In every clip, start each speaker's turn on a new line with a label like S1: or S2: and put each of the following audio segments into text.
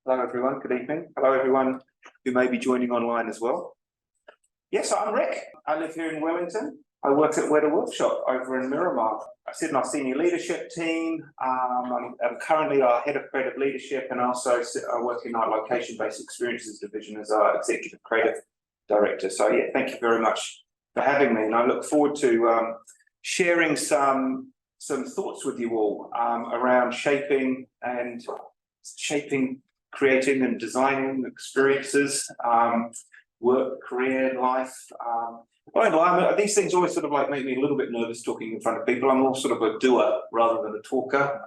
S1: Hello, everyone. Good evening. Hello, everyone who may be joining online as well. Yes, I'm Rik. I live here in Wellington. I work at Wētā Workshop over in Miramar. I sit in our senior leadership team. I'm currently our head of creative leadership, and also I work in our location-based experiences division as our executive creative director. So yeah, thank you very much for having me, and I look forward to sharing some thoughts with you all around shaping, creating and designing experiences, work, career, life. These things always sort of like make me a little bit nervous talking in front of people. I'm more sort of a doer rather than a talker,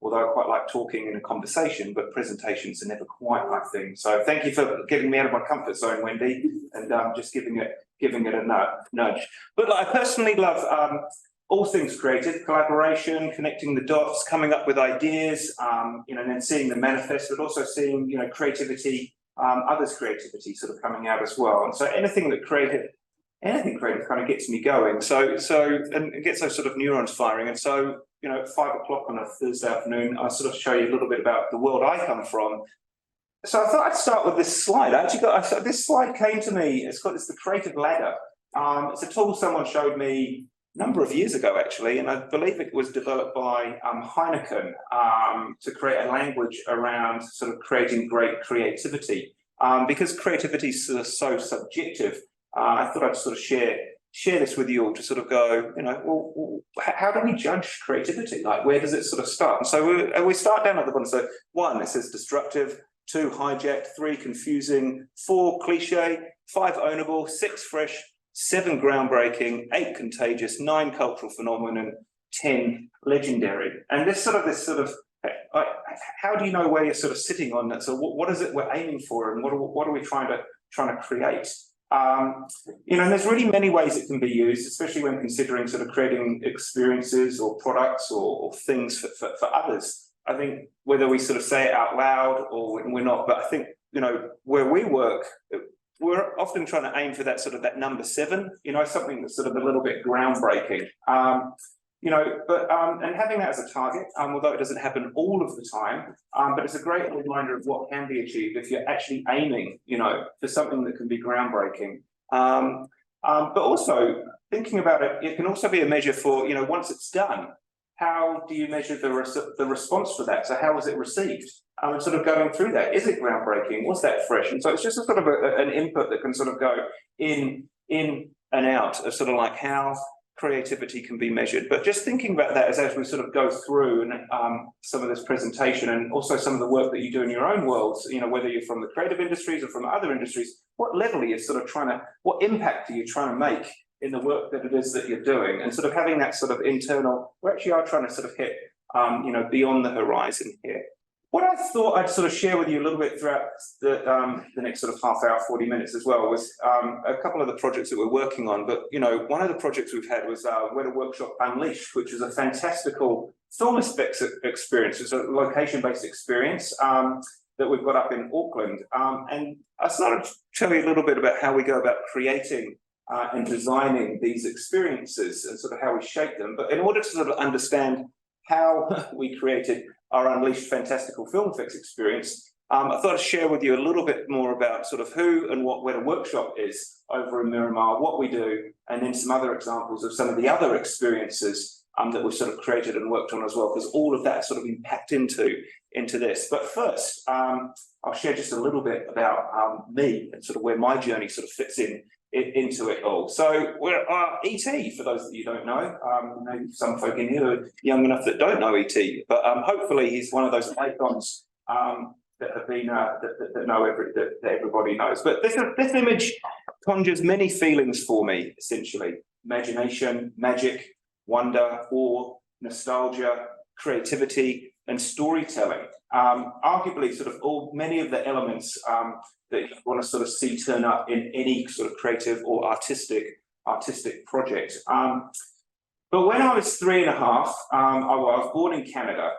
S1: although I quite like talking in a conversation, but presentations are never quite my thing. So thank you for getting me out of my comfort zone, Wendy, and just giving it a nudge. But I personally love all things creative, collaboration, connecting the dots, coming up with ideas, and then seeing them manifest, but also seeing, creativity, others' creativity sort of coming out as well. And so anything creative kind of gets me going. And it gets those sort of neurons firing. And so, at 5 o'clock on a Thursday afternoon, I'll sort of show you a little bit about the world I come from. So I thought I'd start with this slide. This slide came to me. It's the creative ladder. It's a tool someone showed me a number of years ago, actually, and I believe it was developed by Heineken to create a language around sort of creating great creativity. Because creativity is so subjective, I thought I'd sort of share this with you all to sort of go, well, how do we judge creativity? Like, where does it sort of start? And so we start down at the bottom. So 1, it says destructive. 2, hijacked. 3, confusing. 4, cliche. 5, ownable. 6, fresh. 7, groundbreaking. 8, contagious. 9, cultural phenomenon. 10, legendary. And this sort of how do you know where you're sort of sitting on that? So what is it we're aiming for, and what are we trying to create? And there's really many ways it can be used, especially when considering sort of creating experiences or products or things for others. I think whether we sort of say it out loud or we're not, but I think, where we work, we're often trying to aim for that sort of that number 7, something that's sort of a little bit groundbreaking. And having that as a target, although it doesn't happen all of the time, but it's a great reminder of what can be achieved if you're actually aiming, for something that can be groundbreaking. But also thinking about it, it can also be a measure for, once it's done, how do you measure the response to that? So how was it received? And sort of going through that, is it groundbreaking? Was that fresh? And so it's just a sort of an input that can sort of go in and out of sort of like how creativity can be measured. But just thinking about that as we sort of go through and some of this presentation, and also some of the work that you do in your own worlds, whether you're from the creative industries or from other industries, what level are you sort of what impact are you trying to make in the work that it is that you're doing? And sort of having that sort of internal, we actually are trying to sort of hit, beyond the horizon here. What I thought I'd sort of share with you a little bit throughout the next sort of half hour, 40 minutes as well, was a couple of the projects that we're working on. But, one of the projects we've had was Wētā Workshop Unleashed, which is a fantastical film experience. It's a location-based experience that we've got up in Auckland. And I started to tell you a little bit about how we go about creating and designing these experiences and sort of how we shape them. But in order to sort of understand how we created our Unleashed fantastical film effects experience, I thought I'd share with you a little bit more about sort of who and what Wētā Workshop is over in Miramar, what we do, and then some other examples of some of the other experiences that we've sort of created and worked on as well, because all of that sort of impact into this. But first, I'll share just a little bit about me and sort of where my journey sort of fits into it all. So we're E.T., for those that you don't know. Maybe some folk in here are young enough that don't know E.T., but hopefully he's one of those icons that have been that everybody knows. But this image conjures many feelings for me, essentially: imagination, magic, wonder, awe, nostalgia, creativity, and storytelling. Arguably, sort of many of the elements that you want to sort of see turn up in any sort of creative or artistic project. But when I was 3.5, I was born in Canada,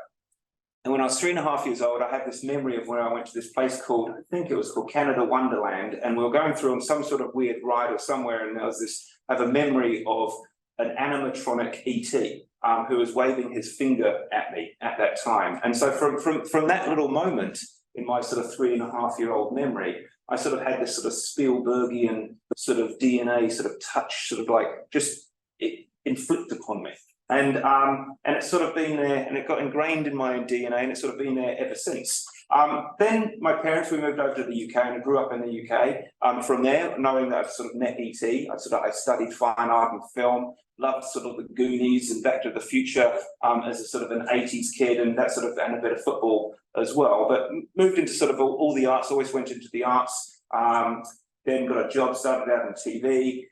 S1: and when I was 3.5 years old, I had this memory of when I went to this place called, I think it was called Canada Wonderland, and we were going through on some sort of weird ride or somewhere, and there was this. I have a memory of an animatronic E.T. Who was waving his finger at me at that time. And so from that little moment, in my sort of 3.5-year-old memory, I sort of had this sort of Spielbergian sort of DNA sort of touch, sort of like just it inflict upon me. And it's sort of been there, and it got ingrained in my DNA, and it's sort of been there ever since. Then my parents, we moved over to the UK, and I grew up in the UK. From there, knowing that I'd sort of met ET, I studied fine art and film, loved sort of the Goonies and Back to the Future as a sort of an 80s kid, and that sort of, and a bit of football as well. But moved into sort of all the arts, always went into the arts. Then got a job, started out on TV.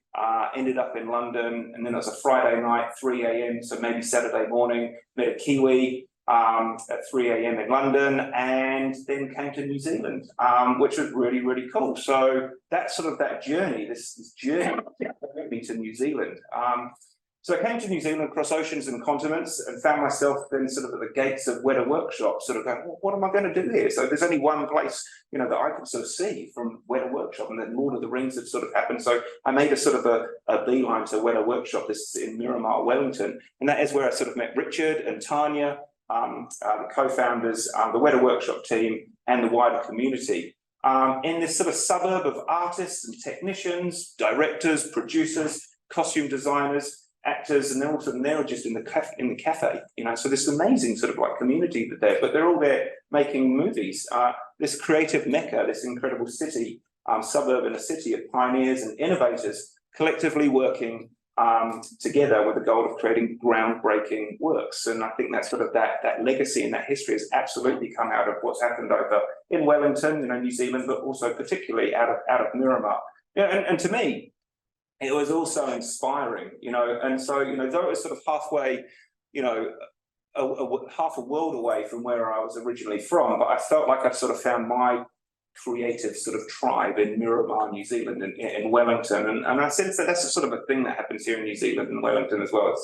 S1: Ended up in London, and then it was a Friday night, 3 a.m, so maybe Saturday morning, met a Kiwi at 3 a.m. in London, and then came to New Zealand, which was really, really cool. So that's sort of that journey, this journey took me to New Zealand. So I came to New Zealand across oceans and continents, and found myself then sort of at the gates of Wētā Workshops, sort of going, well, what am I going to do here? So there's only one place, you know, that I could sort of see from Wētā Workshop, and then Lord of the Rings had sort of happened. So I made a sort of a beeline to Wētā Workshop. This is in Miramar, Wellington, and that is where I sort of met Richard and Tanya, the co-founders, the Wētā Workshop team, and the wider community. In this sort of suburb of artists and technicians, directors, producers, costume designers, actors, and they're also there just in the cafe, you know. So this amazing sort of like community that there, but they're all there making movies. This creative mecca, this incredible city, suburb and a city of pioneers and innovators, collectively working together with the goal of creating groundbreaking works. And I think that's sort of that legacy and that history has absolutely come out of what's happened over in Wellington, you know, New Zealand, but also particularly out of Miramar. Yeah, and to me, it was also inspiring, you know, and so, you know, though it was sort of halfway, you know, half a world away from where I was originally from, but I felt like I'd sort of found my creative sort of tribe in Miramar, New Zealand, in Wellington, and I sense that that's a sort of a thing that happens here in New Zealand and Wellington as well.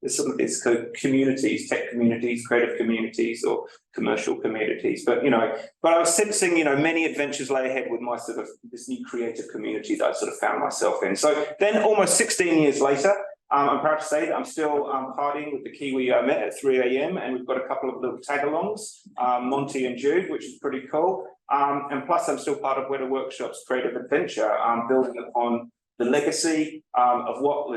S1: There's sort of these communities, tech communities, creative communities, or commercial communities. But, you know, but I was sensing, you know, many adventures lay ahead with my sort of this new creative community that I sort of found myself in. So then almost 16 years later, I'm proud to say that I'm still partying with the Kiwi I met at 3 a.m. and we've got a couple of little tag-alongs, Monty and Jude, which is pretty cool. And plus I'm still part of Wētā Workshops creative adventure, building upon the legacy of what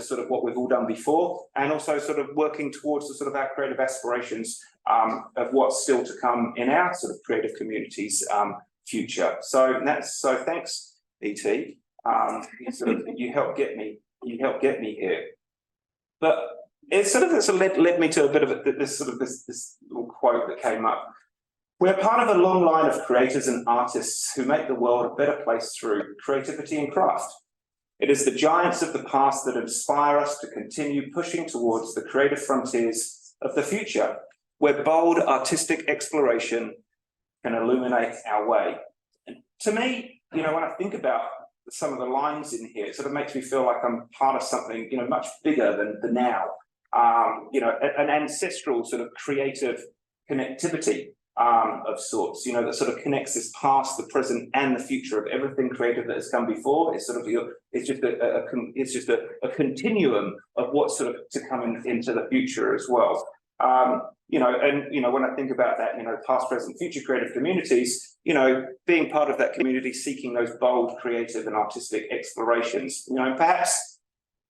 S1: we've all done before, and also sort of working towards the sort of our creative aspirations of what's still to come in our sort of creative communities future. So thanks, ET. You helped get me here. But it sort of led me to a bit of this little quote that came up. We're part of a long line of creators and artists who make the world a better place through creativity and craft. It is the giants of the past that inspire us to continue pushing towards the creative frontiers of the future, where bold artistic exploration can illuminate our way. And to me, you know, when I think about some of the lines in here, it sort of makes me feel like I'm part of something, you know, much bigger than the now. You know, an ancestral sort of creative connectivity of sorts, you know, that sort of connects this past, the present, and the future of everything creative that has come before. It's sort of it's just a continuum of what's sort of to come into the future as well. You know, and you know, when I think about that, you know, past, present, future creative communities, you know, being part of that community, seeking those bold, creative, and artistic explorations, you know, and perhaps,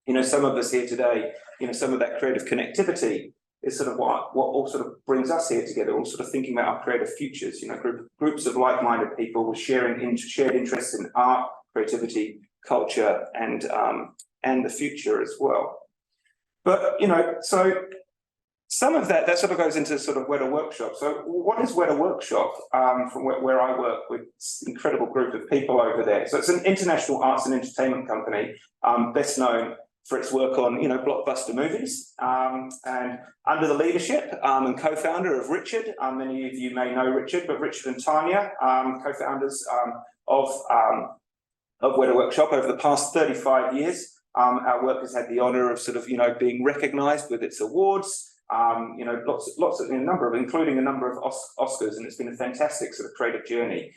S1: you know, some of us here today, you know, some of that creative connectivity is sort of what all sort of brings us here together, all sort of thinking about our creative futures, you know, groups of like-minded people with shared interests in art, creativity, culture, and the future as well. But, you know, so some of that sort of goes into sort of Wētā Workshop. So what is Wētā Workshop from where I work with this incredible group of people over there? So it's an international arts and entertainment company, best known for its work on, you know, blockbuster movies, and under the leadership and co-founder of Richard. Many of you may know Richard, but Richard and Tanya, co-founders of Wētā Workshop over the past 35 years. Our work has had the honour of sort of, you know, being recognised with its awards, You know, lots of, including a number of Oscars, and it's been a fantastic sort of creative journey.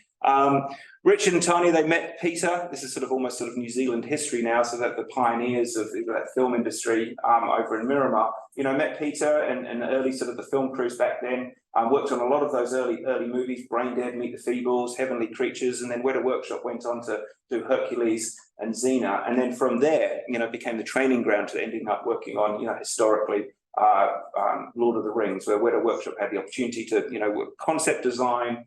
S1: Richard and Tanya, they met Peter. This is sort of almost sort of New Zealand history now, so that the pioneers of that film industry over in Miramar, you know, met Peter and early sort of the film crews back then. Worked on a lot of those early movies, Brain Dead, Meet the Feebles, Heavenly Creatures, and then Wētā Workshop went on to do Hercules and Xena, and then from there, you know, became the training ground to ending up working on, you know, historically Lord of the Rings, where Wētā Workshop had the opportunity to, you know, work concept design,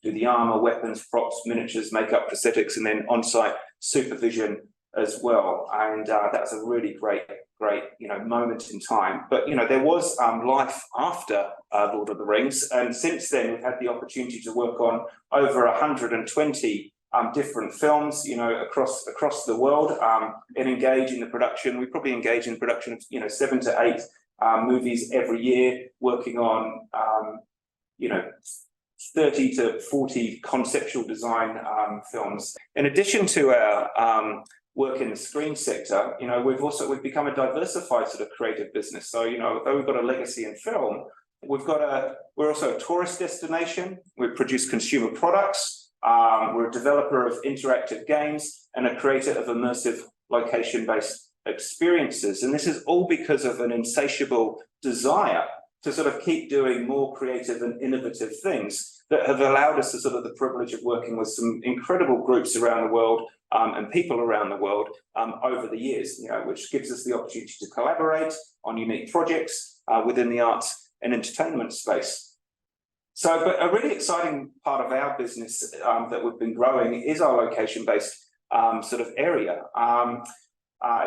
S1: do the armor, weapons, props, miniatures, makeup, prosthetics, and then on-site supervision as well. And that was a really great, you know, moment in time. But, you know, there was life after Lord of the Rings. And since then, we've had the opportunity to work on over 120 different films, you know, across the world, and engage in the production. We probably engage in production of, you know, 7 to 8 movies every year, working on, you know, 30 to 40 conceptual design films. In addition to our work in the screen sector, you know, we've become a diversified sort of creative business. So, you know, although we've got a legacy in film, we're also a tourist destination. We produce consumer products. We're a developer of interactive games and a creator of immersive location-based experiences. And this is all because of an insatiable desire to sort of keep doing more creative and innovative things that have allowed us the sort of the privilege of working with some incredible groups around the world and people around the world over the years, you know, which gives us the opportunity to collaborate on unique projects within the arts and entertainment space. So, but a really exciting part of our business that we've been growing is our location-based sort of area.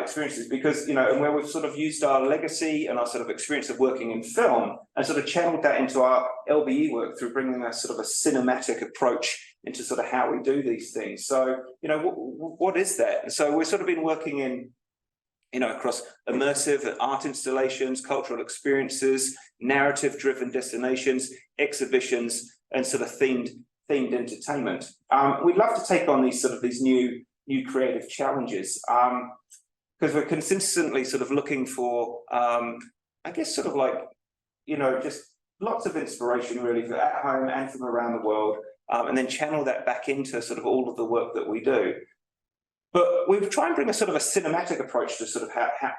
S1: Experiences, because, you know, and where we've sort of used our legacy and our sort of experience of working in film and sort of channeled that into our LBE work through bringing a sort of a cinematic approach into sort of how we do these things. So, you know, what is that? And so we've sort of been working in, you know, across immersive art installations, cultural experiences, narrative-driven destinations, exhibitions, and sort of themed entertainment. We'd love to take on these new creative challenges. Because we're consistently sort of looking for, I guess, sort of like, you know, just lots of inspiration really for at home and from around the world, and then channel that back into sort of all of the work that we do. But we try and bring a sort of a cinematic approach to sort of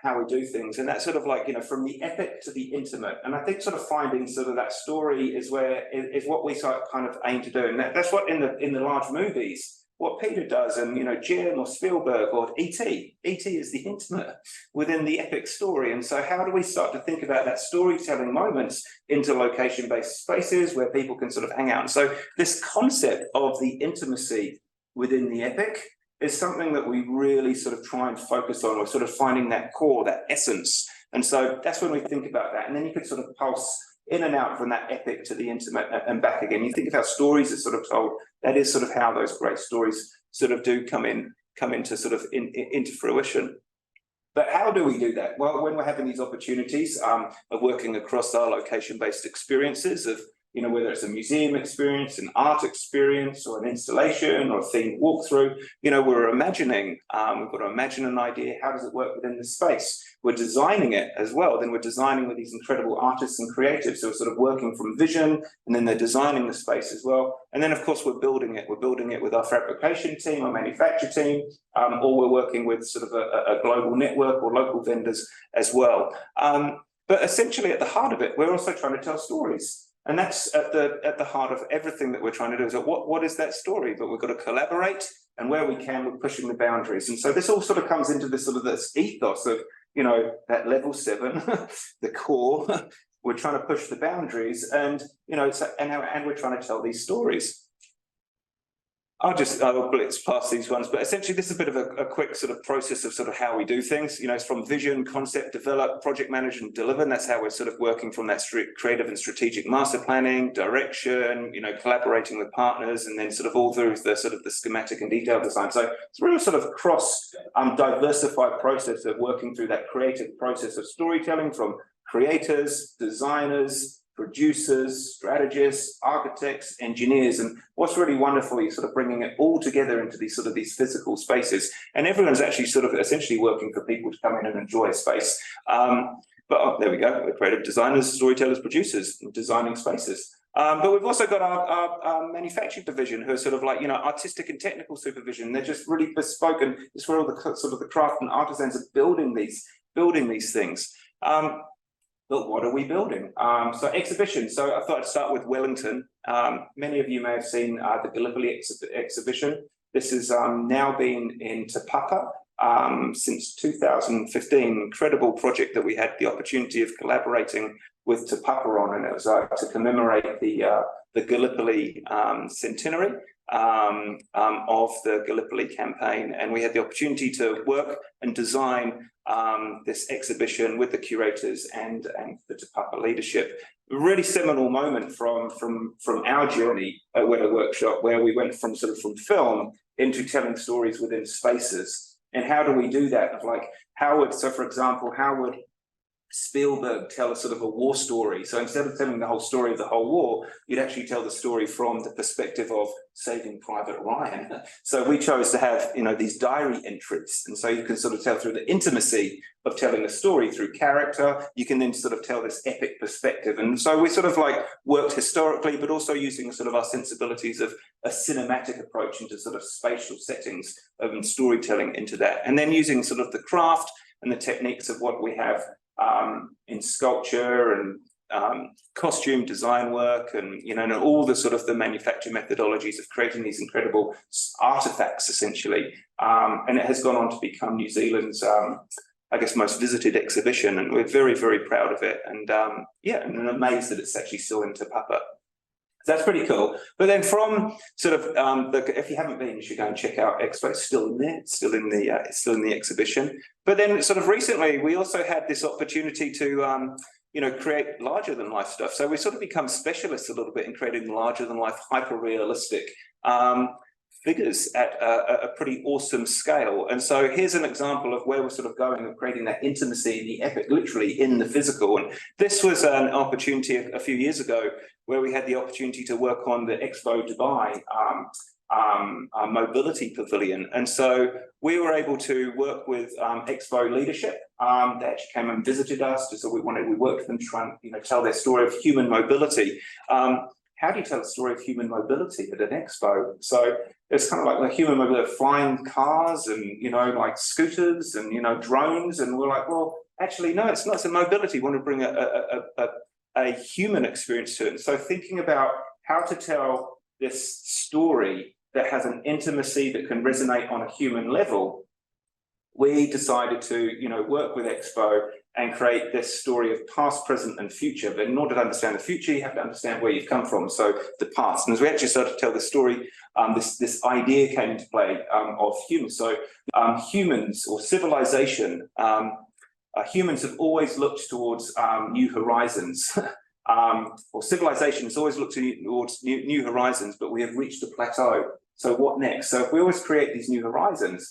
S1: how we do things, and that's sort of like, you know, from the epic to the intimate. And I think sort of finding sort of that story is what we sort of kind of aim to do, and that's what in the large movies. What Peter does, and, you know, Jim or Spielberg or E.T. E.T. is the intimate within the epic story. And so how do we start to think about that storytelling moments into location-based spaces where people can sort of hang out? And so this concept of the intimacy within the epic is something that we really sort of try and focus on. We're sort of finding that core, that essence. And so that's when we think about that. And then you can sort of pulse in and out from that epic to the intimate and back again. You think of how stories are sort of told. That is sort of how those great stories sort of do come into sort of into fruition. But how do we do that? Well, when we're having these opportunities of working across our location-based experiences of, you know, whether it's a museum experience, an art experience, or an installation, or a themed walkthrough, you know, we're imagining, we've got to imagine an idea, how does it work within the space? We're designing it as well, then we're designing with these incredible artists and creatives, so we're sort of working from vision, and then they're designing the space as well. And then, of course, we're building it with our fabrication team, our manufacture team, or we're working with sort of a global network or local vendors as well. But essentially, at the heart of it, we're also trying to tell stories. And that's at the heart of everything that we're trying to do. So what is that story? But we've got to collaborate, and where we can, we're pushing the boundaries. And so this all sort of comes into this sort of this ethos of, you know, that level 7, the core. We're trying to push the boundaries, and, you know, and we're trying to tell these stories. I'll blitz past these ones, but essentially this is a bit of a quick sort of process of sort of how we do things. You know, it's from vision, concept, develop, project manage, and deliver. And that's how we're sort of working from that creative and strategic master planning, direction, you know, collaborating with partners, and then sort of all through the sort of the schematic and detailed design. So it's a real sort of cross diversified process of working through that creative process of storytelling from creators, designers, producers, strategists, architects, engineers. And what's really wonderful is sort of bringing it all together into these physical spaces. And everyone's actually sort of essentially working for people to come in and enjoy a space. But there we go, we're creative designers, storytellers, producers, designing spaces. But we've also got our manufacturing division, who are sort of like, artistic and technical supervision. They're just really bespoke, and it's where all the sort of the craft and artisans are building these things. But what are we building? So exhibition. So I thought I'd start with Wellington. Many of you may have seen the Gallipoli exhibition. This has now been in Te Papa since 2015. Incredible project that we had the opportunity of collaborating with Te Papa on, and it was to commemorate the Gallipoli centenary of the Gallipoli campaign, and we had the opportunity to work and design this exhibition with the curators and the Te Papa leadership. A really seminal moment from our journey at Wētā Workshop, where we went from film into telling stories within spaces. And how do we do that? Of like, for example, how would Spielberg tell a sort of a war story? So instead of telling the whole story of the whole war, you'd actually tell the story from the perspective of Saving Private Ryan. So we chose to have, these diary entries. And so you can sort of tell through the intimacy of telling a story through character. You can then sort of tell this epic perspective. And so we sort of like worked historically, but also using sort of our sensibilities of a cinematic approach into sort of spatial settings and storytelling into that. And then using sort of the craft and the techniques of what we have in sculpture and costume design work, and and all the sort of the manufacture methodologies of creating these incredible artifacts, essentially. And it has gone on to become New Zealand's, I guess, most visited exhibition, and we're very, very proud of it. And and amazed that it's actually still in Te Papa. So that's pretty cool. But then from sort of if you haven't been, you should go and check out Expo. It's still in there. It's still in the exhibition. But then sort of recently, we also had this opportunity to create larger than life stuff. So we sort of become specialists a little bit in creating larger than life, hyper realistic figures at a pretty awesome scale. And so here's an example of where we're sort of going, of creating that intimacy, the epic, literally in the physical. And this was an opportunity a few years ago where we had the opportunity to work on the Expo Dubai mobility pavilion. And so we were able to work with Expo leadership. They actually came and visited us. So we worked with them to try and tell their story of human mobility. How do you tell a story of human mobility at an expo? So it's kind of like human mobility, flying cars and, like scooters and, drones. And we're like, well, actually, no, it's not. It's a mobility. We want to bring a human experience to it. And so thinking about how to tell this story that has an intimacy that can resonate on a human level, we decided to, work with Expo and create this story of past, present, and future. But in order to understand the future, you have to understand where you've come from. So the past. And as we actually started to tell the story, this idea came into play of humans. So humans or civilization, humans have always looked towards new horizons. Or civilization has always looked towards new horizons, but we have reached a plateau. So what next? So if we always create these new horizons,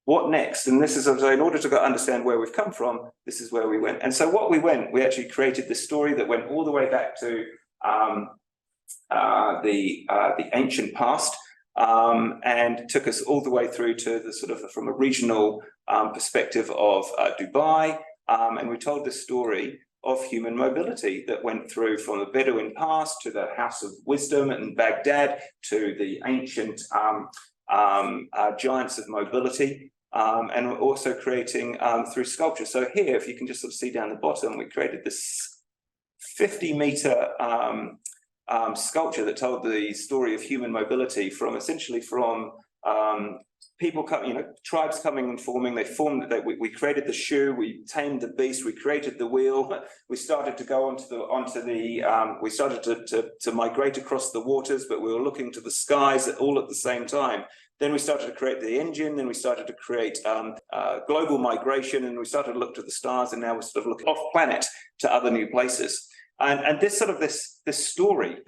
S1: what next? And this is, in order to understand where we've come from, this is where we went. And so we actually created this story that went all the way back to the ancient past, and took us all the way through to the sort of from a regional perspective of Dubai. And we told this story of human mobility that went through from the Bedouin past to the House of Wisdom in Baghdad to the ancient giants of mobility. And we're also creating through sculpture. So here, if you can just sort of see down the bottom, we created this 50-meter sculpture that told the story of human mobility from people coming, tribes coming and forming. They formed. We created the shoe. We tamed the beast. We created the wheel. We started to go we started to migrate across the waters, but we were looking to the skies all at the same time. Then we started to create the engine. Then we started to create global migration, and we started to look to the stars. And now we're sort of looking off planet to other new places. And this story.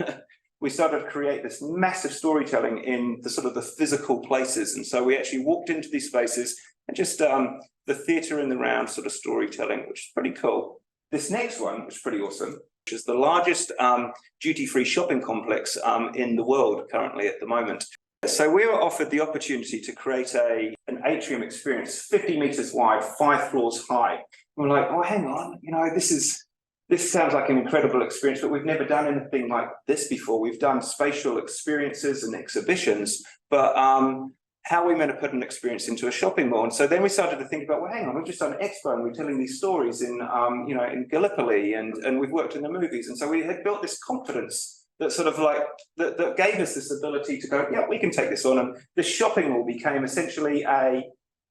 S1: We started to create this massive storytelling in the sort of the physical places. And so we actually walked into these spaces and just the theatre in the round sort of storytelling, which is pretty cool. This next one, which is pretty awesome, which is the largest duty-free shopping complex in the world currently at the moment. So we were offered the opportunity to create an atrium experience, 50 meters wide, 5 floors high. We're like, oh, hang on, this sounds like an incredible experience, but we've never done anything like this before. We've done spatial experiences and exhibitions, but how are we meant to put an experience into a shopping mall? And so then we started to think about, well, hang on, we've just done an expo and we're telling these stories in, in Gallipoli, and we've worked in the movies. And so we had built this confidence that sort of like, that gave us this ability to go, yeah, we can take this on. And the shopping mall became essentially a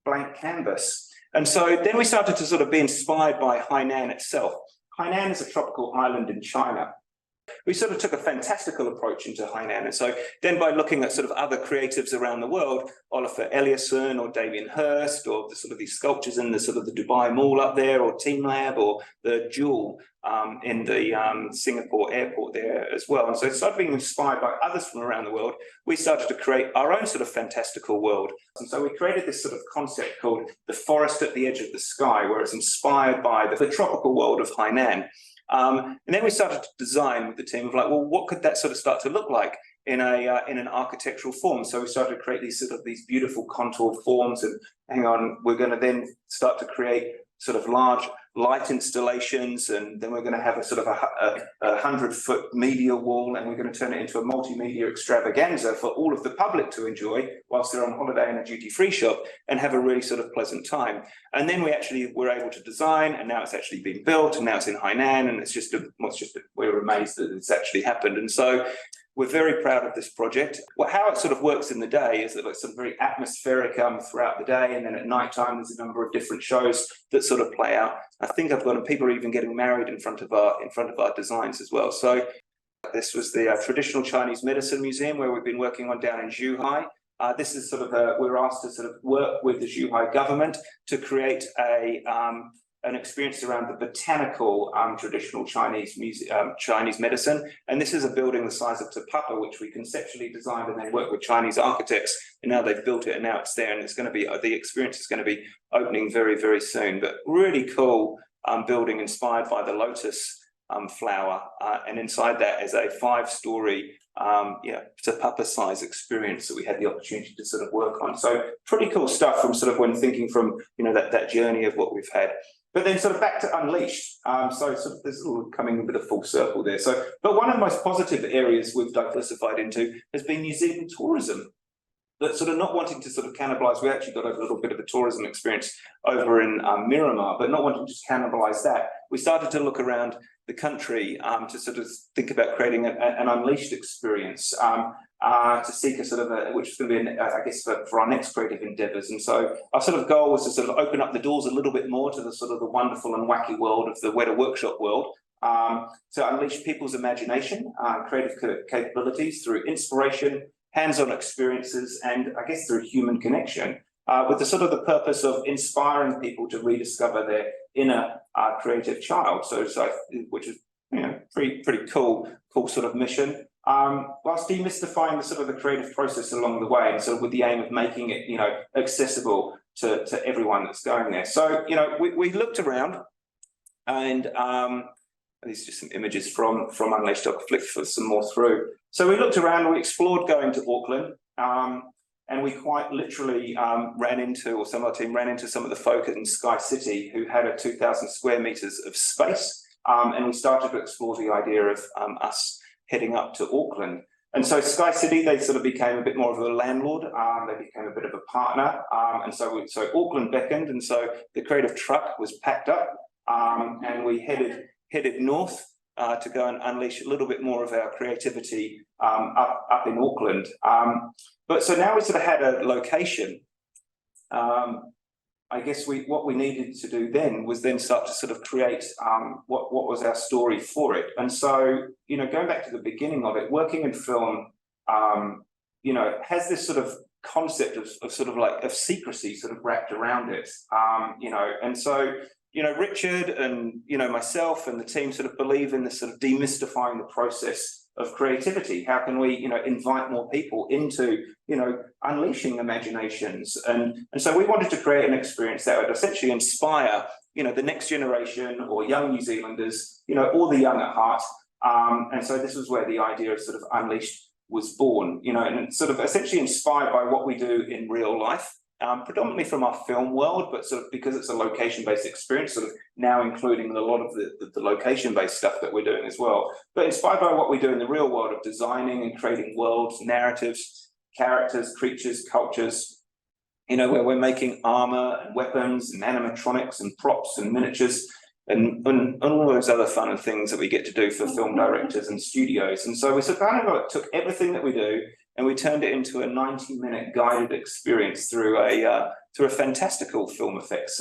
S1: blank canvas. And so then we started to sort of be inspired by Hainan itself. Hainan is a tropical island in China. We sort of took a fantastical approach into Hainan. And so then by looking at sort of other creatives around the world, Oliver Eliasson or Damien Hirst, or the sort of these sculptures in the sort of the Dubai Mall up there, or Team Lab, or the Jewel in the Singapore airport there as well. And so started being inspired by others from around the world. We started to create our own sort of fantastical world. And so we created this sort of concept called the forest at the edge of the sky, where it's inspired by the tropical world of Hainan. And then we started to design with the team of like, well, what could that sort of start to look like in an architectural form? So we started to create these beautiful contoured forms, and hang on, we're going to then start to create sort of large light installations, and then we're going to have a sort of a 100-foot media wall, and we're going to turn it into a multimedia extravaganza for all of the public to enjoy whilst they're on holiday in a duty-free shop and have a really sort of pleasant time. And then we actually were able to design, and now it's actually been built, and now it's in Hainan, and we're amazed that it's actually happened. And so we're very proud of this project. Well, how it sort of works in the day is that it's sort of very atmospheric throughout the day, and then at night time there's a number of different shows that sort of play out. I think people are even getting married in front of our designs as well. So this was the traditional Chinese medicine museum where we've been working on down in Zhuhai. This is sort of we're asked to sort of work with the Zhuhai government to create an experience around the botanical traditional Chinese medicine. And this is a building the size of Tapapa, which we conceptually designed and then worked with Chinese architects. And now they've built it, and now it's there, and it's going to be, the experience is going to be opening very, very soon. But really cool building inspired by the lotus flower. And inside that is a 5-story Tapapa size experience that we had the opportunity to sort of work on. So pretty cool stuff from sort of when thinking from, that journey of what we've had. But then sort of back to Unleashed. So sort of there's a little coming a bit of full circle there. So, but one of the most positive areas we've diversified into has been New Zealand tourism. That sort of not wanting to sort of cannibalize, we actually got a little bit of a tourism experience over in Miramar, but not wanting to just cannibalize that. We started to look around the country to sort of think about creating an Unleashed experience. To seek a sort of which is going to be, I guess, for our next creative endeavors. And so our sort of goal was to sort of open up the doors a little bit more to the sort of the wonderful and wacky world of the Wētā Workshop world, to unleash people's imagination, creative capabilities through inspiration, hands-on experiences, and I guess through human connection, with the sort of the purpose of inspiring people to rediscover their inner creative child. So which is pretty cool sort of mission. Whilst demystifying the sort of the creative process along the way, and sort of with the aim of making it, accessible to everyone that's going there. So, we looked around, and these are just some images from Unleashed. I'll flick for some more through. So we looked around, and we explored going to Auckland, and we quite literally some of our team ran into some of the folk in Sky City who had 2,000 square meters of space, and we started to explore the idea of us heading up to Auckland. And so Sky City, they sort of became a bit more of a landlord. They became a bit of a partner. And so Auckland beckoned, and so the creative truck was packed up, and we headed north to go and unleash a little bit more of our creativity up in Auckland. But so now we sort of had a location. I guess what we needed to do then was then start to sort of create what was our story for it. And so, going back to the beginning of it, working in film, has this sort of concept of sort of like of secrecy sort of wrapped around it. And so, Richard and, myself and the team sort of believe in this sort of demystifying the process of creativity. How can we, invite more people into, unleashing imaginations? And so we wanted to create an experience that would essentially inspire, the next generation or young New Zealanders, or the young at heart. And so this was where the idea of sort of Unleashed was born, and it's sort of essentially inspired by what we do in real life. predominantly from our film world, but sort of because it's a location-based experience, sort of now including a lot of the location-based stuff that we're doing as well. But inspired by what we do in the real world of designing and creating worlds, narratives, characters, creatures, cultures, you know, where we're making armor and weapons and animatronics and props and miniatures and all those other fun things that we get to do for film directors and studios. And so we sort of kind of took everything that we do and we turned it into a 90-minute guided experience through a fantastical film effects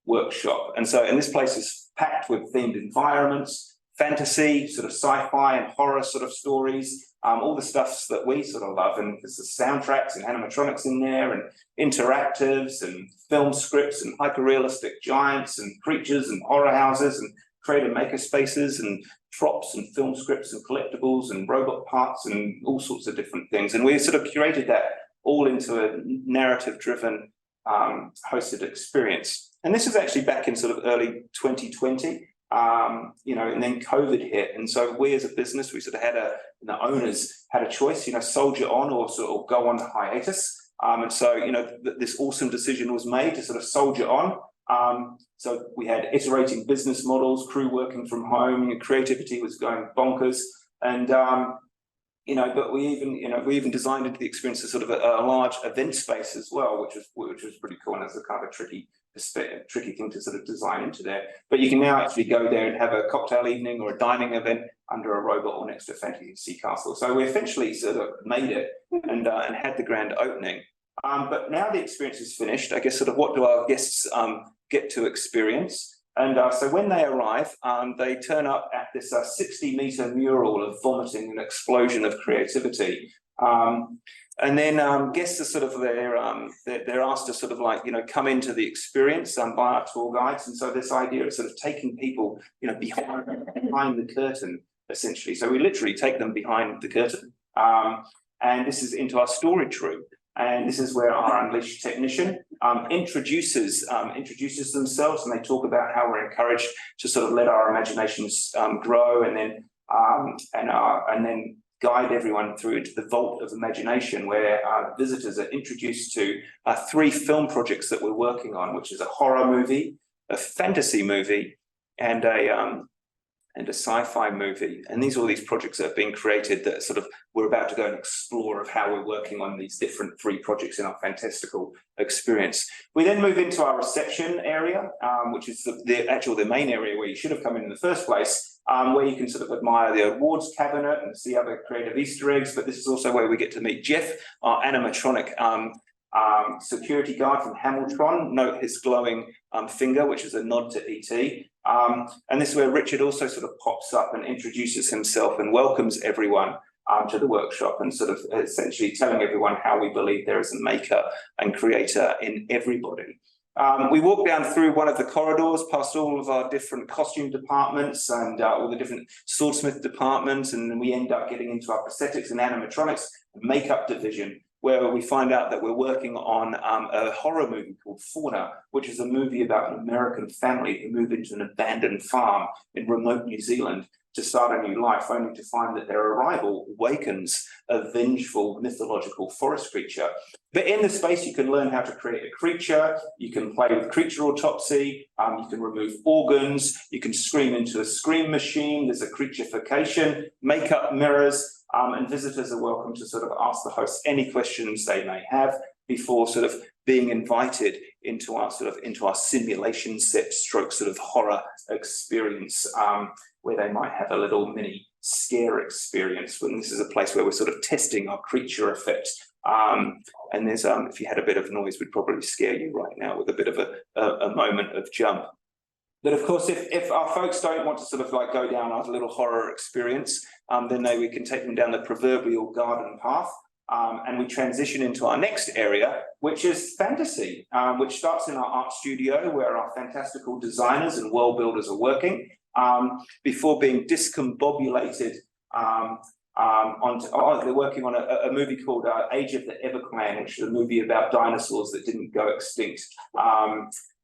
S1: workshop. And this place is packed with themed environments, fantasy, sort of sci-fi and horror sort of stories, all the stuffs that we sort of love. And there's the soundtracks and animatronics in there and interactives and film scripts and hyper-realistic giants and creatures and horror houses and creator maker spaces and props and film scripts and collectibles and robot parts and all sorts of different things. And we sort of curated that all into a narrative-driven hosted experience. And this is actually back in sort of early 2020. You know, and then COVID hit. And so we as a business, we sort of the owners had a choice, you know, soldier on or sort of go on hiatus. And so, you know, this awesome decision was made to sort of soldier on. So we had iterating business models, crew working from home, and creativity was going bonkers. And, you know, but we even designed into the experience a sort of a large event space as well, which was pretty cool. And it's a kind of a tricky thing to sort of design into there. But you can now actually go there and have a cocktail evening or a dining event under a robot or next to a fantasy castle. So we essentially sort of made it and had the grand opening. But now the experience is finished, I guess sort of what do our guests get to experience? And so when they arrive, they turn up at this 60-meter mural of vomiting and explosion of creativity. And then guests are sort of they're asked to sort of like, you know, come into the experience by our tour guides. And so this idea of sort of taking people, you know, behind the curtain, essentially. So we literally take them behind the curtain. And this is into our storage room. And this is where our Unleashed technician introduces themselves, and they talk about how we're encouraged to sort of let our imaginations grow, and then guide everyone through into the vault of imagination, where our visitors are introduced to 3 film projects that we're working on, which is a horror movie, a fantasy movie, and a sci-fi movie. And these are all these projects that have been created that sort of we're about to go and explore of how we're working on these different 3 projects in our fantastical experience. We then move into our reception area, which is the main area where you should have come in the first place, where you can sort of admire the awards cabinet and see other creative Easter eggs. But this is also where we get to meet Jeff, our animatronic security guard from Hamiltron. Note his glowing finger, which is a nod to E.T. And this is where Richard also sort of pops up and introduces himself and welcomes everyone to the workshop, and sort of essentially telling everyone how we believe there is a maker and creator in everybody. We walk down through one of the corridors past all of our different costume departments and all the different swordsmith departments, and then we end up getting into our prosthetics and animatronics and makeup division, where we find out that we're working on a horror movie called Fauna, which is a movie about an American family who move into an abandoned farm in remote New Zealand to start a new life, only to find that their arrival awakens a vengeful mythological forest creature. But in the space, you can learn how to create a creature, you can play with creature autopsy, you can remove organs, you can scream into a scream machine, there's a creaturification, makeup mirrors, and visitors are welcome to sort of ask the hosts any questions they may have before sort of being invited into our simulation set stroke sort of horror experience, where they might have a little mini scare experience. When this is a place where we're sort of testing our creature effect. And there's if you had a bit of noise, we'd probably scare you right now with a bit of a moment of jump. But of course, if our folks don't want to sort of like go down our little horror experience, then we can take them down the proverbial garden path. And we transition into our next area, which is fantasy, which starts in our art studio, where our fantastical designers and world builders are working, before being discombobulated they're working on a movie called Age of the Everclan, which is a movie about dinosaurs that didn't go extinct.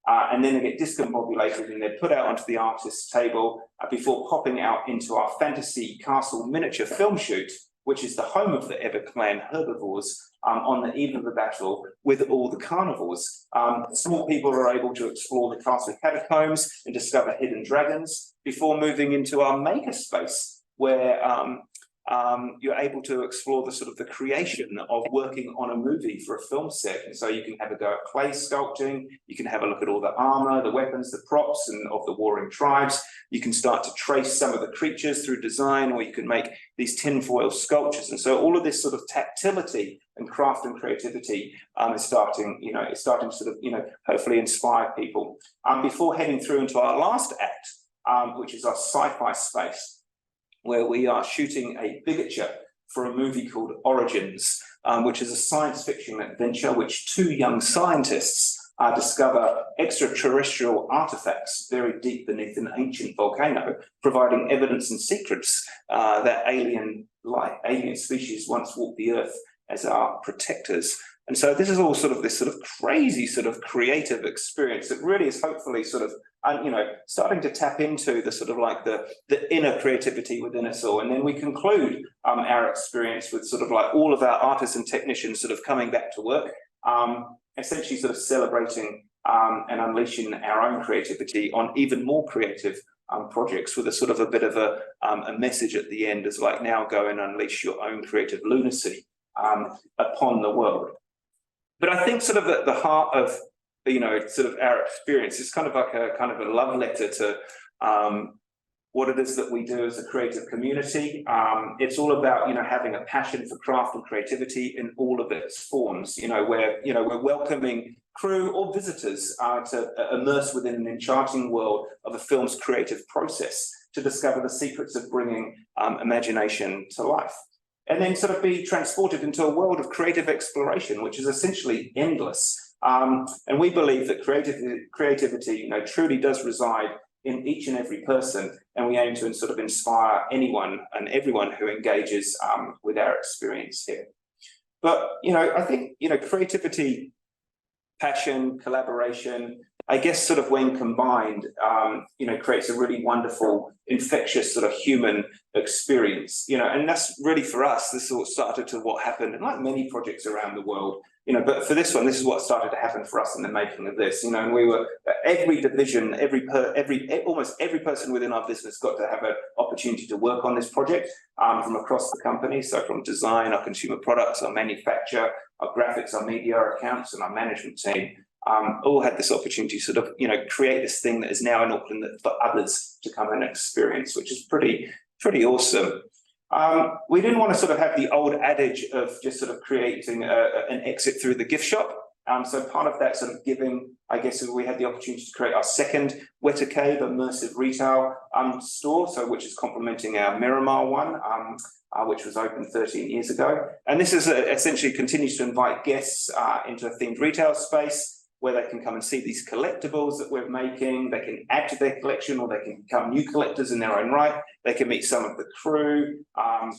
S1: And then they get discombobulated and they're put out onto the artist's table before popping out into our fantasy castle miniature film shoot, which is the home of the ever-clan herbivores, on the eve of the battle with all the carnivores. Small people are able to explore the castle catacombs and discover hidden dragons before moving into our makerspace, where you're able to explore the sort of the creation of working on a movie for a film set. And so you can have a go at clay sculpting, you can have a look at all the armor, the weapons, the props and of the warring tribes. You can start to trace some of the creatures through design, or you can make these tinfoil sculptures. And so all of this sort of tactility and craft and creativity is starting, to sort of, hopefully inspire people. Before heading through into our last act, which is our sci-fi space, where we are shooting a bigature for a movie called Origins, which is a science fiction adventure which two young scientists discover extraterrestrial artifacts buried deep beneath an ancient volcano, providing evidence and secrets that alien species once walked the earth as our protectors. And so this is all sort of this sort of crazy sort of creative experience that really is hopefully sort of, starting to tap into the sort of like the inner creativity within us all. And then we conclude our experience with sort of like all of our artists and technicians sort of coming back to work, essentially sort of celebrating and unleashing our own creativity on even more creative projects, with a sort of a bit of a message at the end as like, now go and unleash your own creative lunacy upon the world. But I think sort of at the heart of, sort of our experience is kind of like a love letter to what it is that we do as a creative community. It's all about, having a passion for craft and creativity in all of its forms, where, we're welcoming crew or visitors to immerse within an enchanting world of a film's creative process, to discover the secrets of bringing imagination to life. And then sort of be transported into a world of creative exploration, which is essentially endless. And we believe that creativity, truly does reside in each and every person, and we aim to sort of inspire anyone and everyone who engages with our experience here. But I think creativity, passion, collaboration, I guess sort of when combined, creates a really wonderful, infectious sort of human experience, and that's really for us, this sort of started to what happened in like many projects around the world, but for this one, this is what started to happen for us in the making of this, and we were, every division, almost every person within our business got to have an opportunity to work on this project from across the company. So from design, our consumer products, our manufacture, our graphics, our media, our accounts, and our management team. All had this opportunity to sort of, create this thing that is now in Auckland for others to come and experience, which is pretty awesome. We didn't want to sort of have the old adage of just sort of creating an exit through the gift shop. So part of that sort of giving, I guess, we had the opportunity to create our second Wētā Cave immersive retail store, so which is complementing our Miramar one, which was opened 13 years ago. And this is essentially continues to invite guests into a themed retail space, where they can come and see these collectibles that we're making. They can add to their collection, or they can become new collectors in their own right. They can meet some of the crew,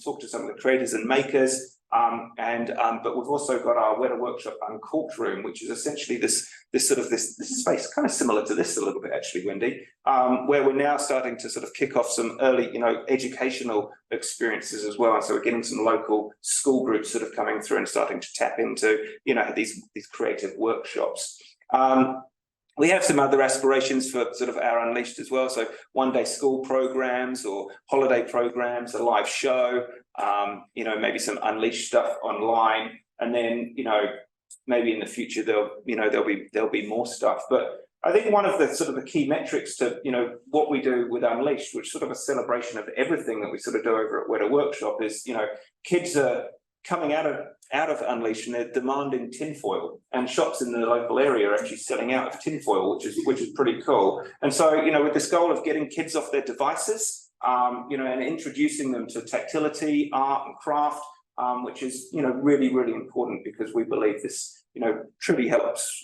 S1: talk to some of the creators and makers. But we've also got our Wētā Workshop Uncorked room, which is essentially this space, kind of similar to this a little bit actually, Wendy, where we're now starting to sort of kick off some early, educational experiences as well. And so we're getting some local school groups sort of coming through and starting to tap into, these creative workshops. We have some other aspirations for sort of our Unleashed as well. So one-day school programs or holiday programs, a live show, maybe some Unleashed stuff online, and then maybe in the future there'll be more stuff. But I think one of the sort of the key metrics to what we do with Unleashed, which is sort of a celebration of everything that we sort of do over at Wētā Workshop, is kids are coming out of Unleashed and they're demanding tinfoil, and shops in the local area are actually selling out of tinfoil, which is pretty cool. And so with this goal of getting kids off their devices, and introducing them to tactility, art and craft, which is really, really important, because we believe this truly helps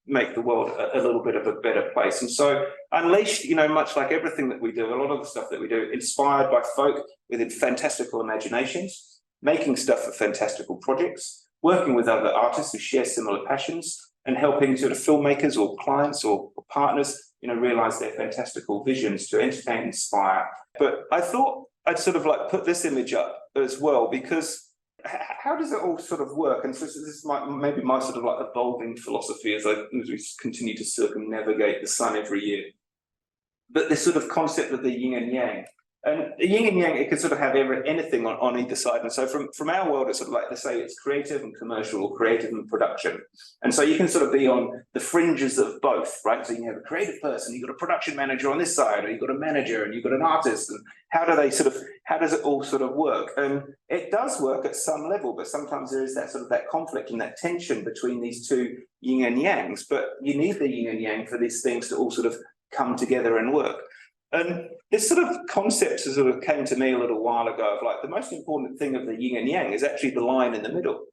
S1: make the world a little bit of a better place. And so Unleashed, much like everything that we do, a lot of the stuff that we do, inspired by folk with fantastical imaginations, making stuff for fantastical projects, working with other artists who share similar passions, and helping sort of filmmakers or clients or partners, realize their fantastical visions to entertain and inspire. But I thought I'd sort of like put this image up as well, because how does it all sort of work? And so this is maybe my sort of like evolving philosophy as we continue to circumnavigate the sun every year. But this sort of concept of the yin and yang. And the yin and yang, it can sort of have anything on either side. And so from our world, it's sort of like they say it's creative and commercial, or creative and production. And so you can sort of be on the fringes of both, right? So you have a creative person, you've got a production manager on this side, or you've got a manager and you've got an artist. And how does it all sort of work? And it does work at some level, but sometimes there is that sort of that conflict and that tension between these two yin and yangs. But you need the yin and yang for these things to all sort of come together and work. And this sort of concept sort of came to me a little while ago of like the most important thing of the yin and yang is actually the line in the middle.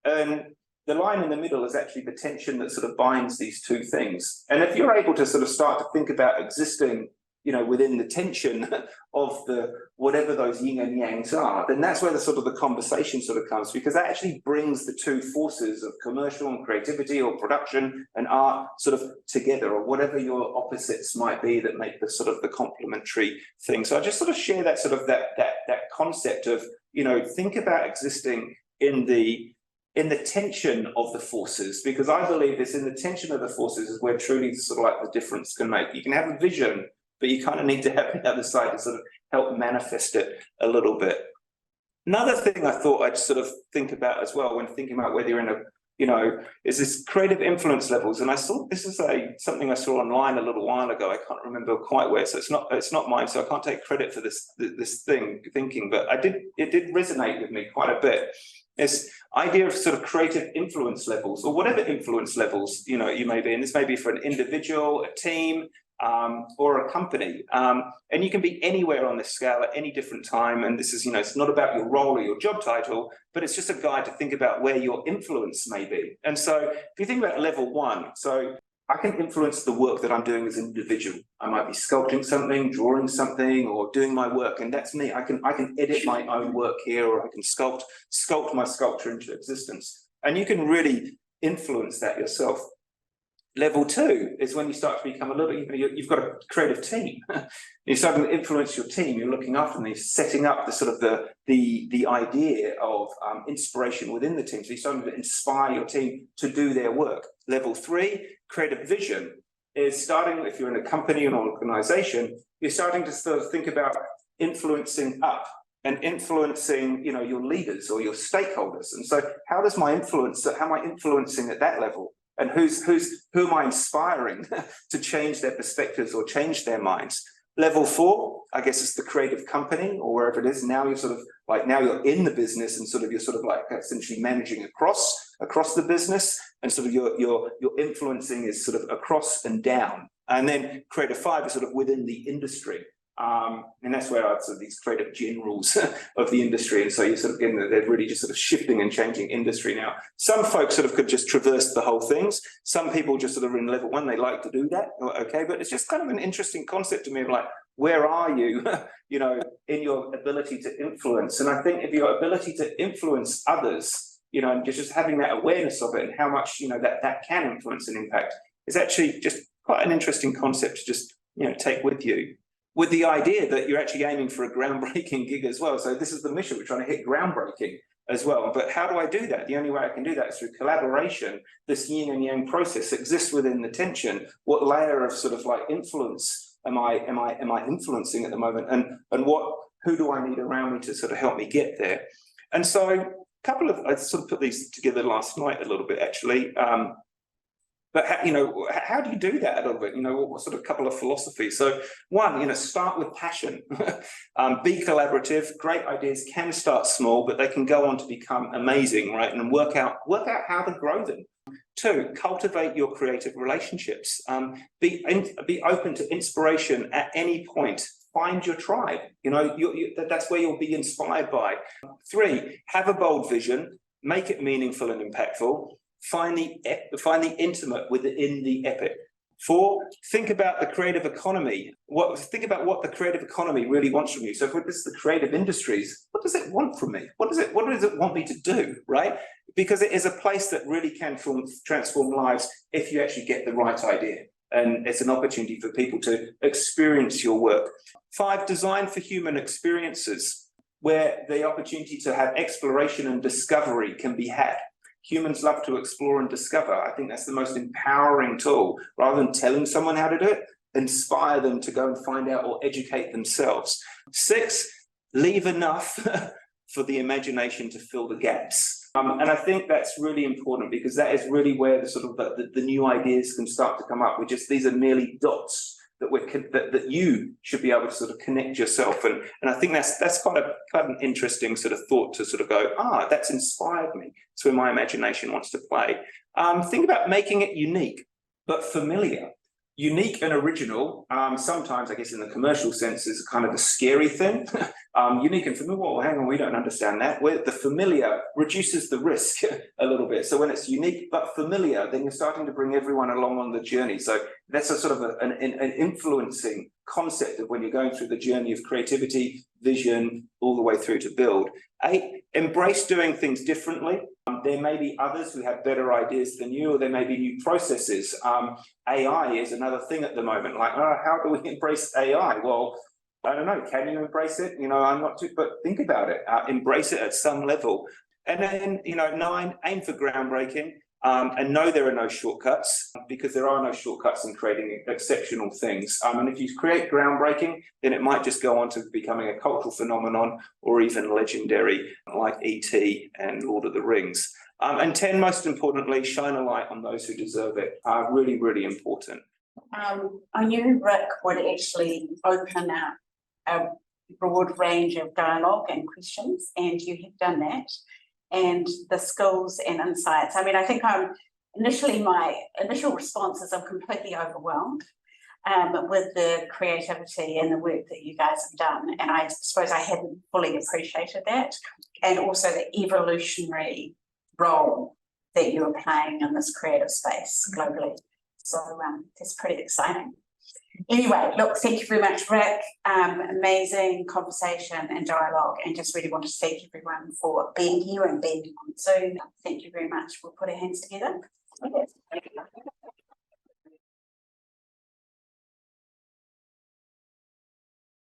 S1: And the line in the middle is actually the tension that sort of binds these two things. And if you're able to sort of start to think about existing, within the tension of the whatever those yin and yangs are, then that's where the sort of the conversation sort of comes, because that actually brings the two forces of commercial and creativity or production and art sort of together, or whatever your opposites might be that make the sort of the complementary thing. So I just sort of share that sort of that concept of, think about existing in the tension of the forces, because I believe this in the tension of the forces is where truly sort of like the difference can make. You can have a vision, but you kind of need to have the other side to sort of help manifest it a little bit. Another thing I thought I'd sort of think about as well when thinking about whether you're in a, is this creative influence levels. And I saw, this is something I saw online a little while ago. I can't remember quite where, so it's not mine, so I can't take credit for this thinking, but it did resonate with me quite a bit. This idea of sort of creative influence levels, or whatever influence levels, you may be, and this may be for an individual, a team, or a company. And you can be anywhere on this scale at any different time. And this is, it's not about your role or your job title, but it's just a guide to think about where your influence may be. And so if you think about level one, so I can influence the work that I'm doing as an individual. I might be sculpting something, drawing something, or doing my work, and that's me. I can edit my own work here, or I can sculpt my sculpture into existence. And you can really influence that yourself. Level two is when you start to become a little, you've got a creative team. You're starting to influence your team. You're looking after them. You're setting up the sort of the idea of inspiration within the team. So you're starting to inspire your team to do their work. Level three, creative vision, is starting, if you're in a company or an organization, you're starting to sort of think about influencing up and influencing, your leaders or your stakeholders. And so how am I influencing at that level? And who am I inspiring to change their perspectives or change their minds? Level four, I guess, is the creative company, or wherever it is. Now you're sort of like, now you're in the business, and you're sort of like essentially managing across the business, and sort of your influencing is sort of across and down. And then creative five is sort of within the industry. And that's where I'd sort of these creative generals of the industry. And so you're sort of getting that they're really just sort of shifting and changing industry now. Some folks sort of could just traverse the whole things. Some people just sort of in level one, they like to do that. Okay, but it's just kind of an interesting concept to me of like, where are you, in your ability to influence? And I think if your ability to influence others, and just having that awareness of it and how much, that can influence and impact is actually just quite an interesting concept to just, take with you. With the idea that you're actually aiming for a groundbreaking gig as well. So this is the mission, we're trying to hit groundbreaking as well. But how do I do that? The only way I can do that is through collaboration. This yin and yang process exists within the tension. What layer of sort of like influence am I influencing at the moment? And who do I need around me to sort of help me get there? And so I sort of put these together last night a little bit actually. But how do you do that a little bit? What sort of couple of philosophies? So one, start with passion. Be collaborative. Great ideas can start small, but they can go on to become amazing, right? And work out how to grow them. Two, cultivate your creative relationships. Be open to inspiration at any point. Find your tribe. That's where you'll be inspired by. Three, have a bold vision. Make it meaningful and impactful. Find the intimate within the epic. Four, think about the creative economy. Think about what the creative economy really wants from you. So if this is the creative industries, what does it want from me? What does it want me to do, right? Because it is a place that really can transform lives if you actually get the right idea. And it's an opportunity for people to experience your work. Five, design for human experiences. where the opportunity to have exploration and discovery can be had. Humans love to explore and discover. I think that's the most empowering tool. Rather than telling someone how to do it, inspire them to go and find out or educate themselves. 6, leave enough for the imagination to fill the gaps. And I think that's really important, because that is really where the sort of the new ideas can start to come up. These are merely dots that you should be able to sort of connect yourself. And I think that's quite an interesting sort of thought to sort of go, that's inspired me. It's where my imagination wants to play. Think about making it unique, but familiar. Unique and original, sometimes I guess in the commercial sense, is kind of a scary thing. Unique and familiar, well, hang on, we don't understand that. Where the familiar reduces the risk a little bit. So when it's unique but familiar, then you're starting to bring everyone along on the journey. So that's a sort of an influencing concept of when you're going through the journey of creativity, vision, all the way through to build. 8, embrace doing things differently. There may be others who have better ideas than you, or there may be new processes. AI is another thing at the moment. Like, how do we embrace AI? Well, I don't know. Can you embrace it? I'm not too, but think about it. Embrace it at some level. And then, 9, aim for groundbreaking. And no, there are no shortcuts, because there are no shortcuts in creating exceptional things. And if you create groundbreaking, then it might just go on to becoming a cultural phenomenon, or even legendary, like E.T. and Lord of the Rings. And 10, most importantly, shine a light on those who deserve it. Really, really important.
S2: I knew Rik would actually open up a broad range of dialogue and questions, and you have done that. And the skills and insights. I mean, I think my initial response is I'm completely overwhelmed with the creativity and the work that you guys have done. And I suppose I hadn't fully appreciated that. And also the evolutionary role that you are playing in this creative space globally. So it's pretty exciting. Anyway, look, thank you very much, Rik. Amazing conversation and dialogue, and just really want to thank everyone for being here and being on Zoom. Thank you very much. We'll put our hands together. Okay.